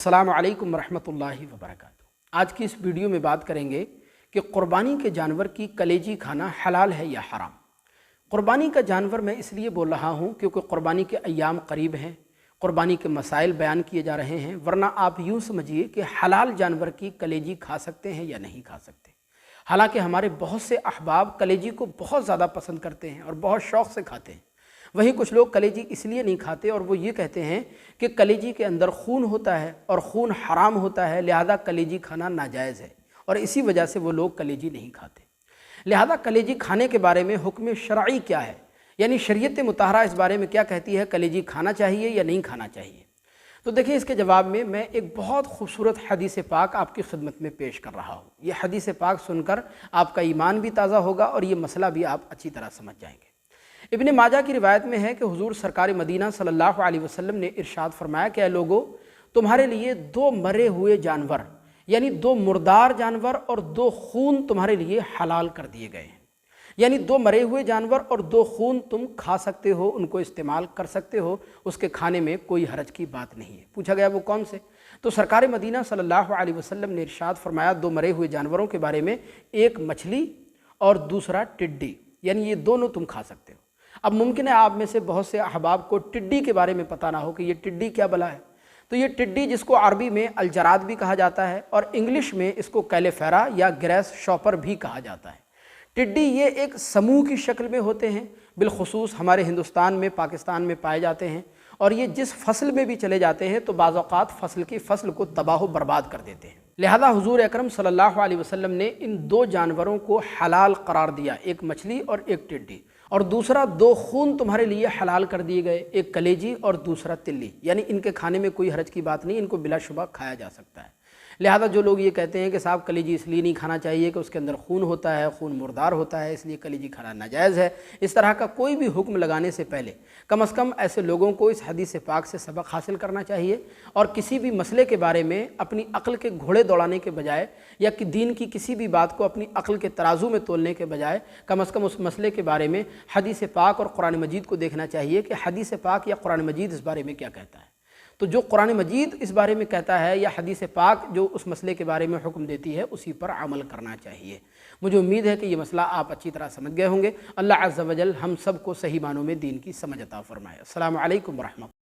अस्सलामु अलैकुम रहमतुल्लाहि व बरकातुहू। आज की इस वीडियो में बात करेंगे कि क़ुरबानी के जानवर की कलेजी खाना हलाल है या हराम। क़ुरबानी का जानवर मैं इसलिए बोल रहा हूँ क्योंकि क़ुरबानी के अय्याम करीब हैं, क़ुरबानी के मसाइल बयान किए जा रहे हैं, वरना आप यूँ समझिए कि हलाल जानवर की कलेजी खा सकते हैं या नहीं खा सकते। हालांकि हमारे बहुत से अहबाब कलेजी को बहुत ज़्यादा पसंद करते हैं और बहुत शौक़ से खाते हैं। वहीं कुछ लोग कलेजी इसलिए नहीं खाते और वो ये कहते हैं कि कलेजी के अंदर खून होता है और खून हराम होता है, लिहाजा कलेजी खाना नाजायज़ है, और इसी वजह से वो लोग कलेजी नहीं खाते। लिहाजा कलेजी खाने के बारे में हुक्म शरई क्या है, यानी शरीयत मुताहरा इस बारे में क्या कहती है, कलेजी खाना चाहिए या नहीं खाना चाहिए। तो देखिए, इसके जवाब में मैं एक बहुत खूबसूरत हदीस पाक आपकी खिदमत में पेश कर रहा हूँ। ये हदीस पाक सुनकर आपका ईमान भी ताज़ा होगा और ये मसला भी आप अच्छी तरह समझ जाएंगे। इब्न माजा की रिवायत में है कि हुजूर सरकार मदीना सल्लल्लाहु अलैहि वसल्लम ने इरशाद फरमाया कि ऐ लोगो, तुम्हारे लिए दो मरे हुए जानवर यानी दो मुर्दार जानवर और दो खून तुम्हारे लिए हलाल कर दिए गए हैं। यानी दो मरे हुए जानवर और दो खून तुम खा सकते हो, उनको इस्तेमाल कर सकते हो, उसके खाने में कोई हरज की बात नहीं है। पूछा गया वो कौन से, तो सरकार मदीना सल्लल्लाहु अलैहि वसल्लम ने इरशाद फरमाया दो मरे हुए जानवरों के बारे में, एक मछली और दूसरा टिड्डी, यानी ये दोनों तुम खा सकते हो। अब मुमकिन है आप में से बहुत से अहबाब को टिड्डी के बारे में पता ना हो कि ये टिड्डी क्या बला है। तो ये टिड्डी, जिसको अरबी में अलजराद भी कहा जाता है और इंग्लिश में इसको कैलेफेरा या ग्रेस शॉपर भी कहा जाता है। टिड्डी ये एक समूह की शक्ल में होते हैं, बिलखुसूस हमारे हिंदुस्तान में, पाकिस्तान में पाए जाते हैं, और ये जिस फसल में भी चले जाते हैं तो बाज़ औक़ात फसल को तबाह बर्बाद कर देते हैं। लिहाजा हुजूर अकरम सल्लल्लाहु अलैहि वसल्लम ने इन दो जानवरों को हलाल करार दिया, एक मछली और एक टिड्डी, और दूसरा दो खून तुम्हारे लिए हलाल कर दिए गए, एक कलेजी और दूसरा तिल्ली, यानी इनके खाने में कोई हरज की बात नहीं, इनको बिलाशुबा खाया जा सकता है। लिहाजा जो लोग ये कहते हैं कि साहब कलेजी इसलिए नहीं खाना चाहिए कि उसके अंदर खून होता है, खून मुर्दार होता है, इसलिए कलेजी खाना नाजायज़ है, इस तरह का कोई भी हुक्म लगाने से पहले कम से कम ऐसे लोगों को इस हदीस पाक से सबक हासिल करना चाहिए और किसी भी मसले के बारे में अपनी अक्ल के घोड़े दौड़ाने के बजाय या कि दीन की किसी भी बात को अपनी अक्ल के तराजू में तोलने के बजाय कम से कम उस मसले के बारे में हदीस पाक और कुरान मजीद को देखना चाहिए कि हदीस पाक या कुरान मजीद इस बारे में क्या कहता है। तो जो कुरान मजीद इस बारे में कहता है या हदीस पाक जो उस मसले के बारे में हुक्म देती है, उसी पर अमल करना चाहिए। मुझे उम्मीद है कि ये मसला आप अच्छी तरह समझ गए होंगे। अल्लाह अज़्ज़ा वजल हम सब को सही मानों में दीन की समझ अता फरमाए। अस्सलामु अलैकुम व रहमतुल्लाह।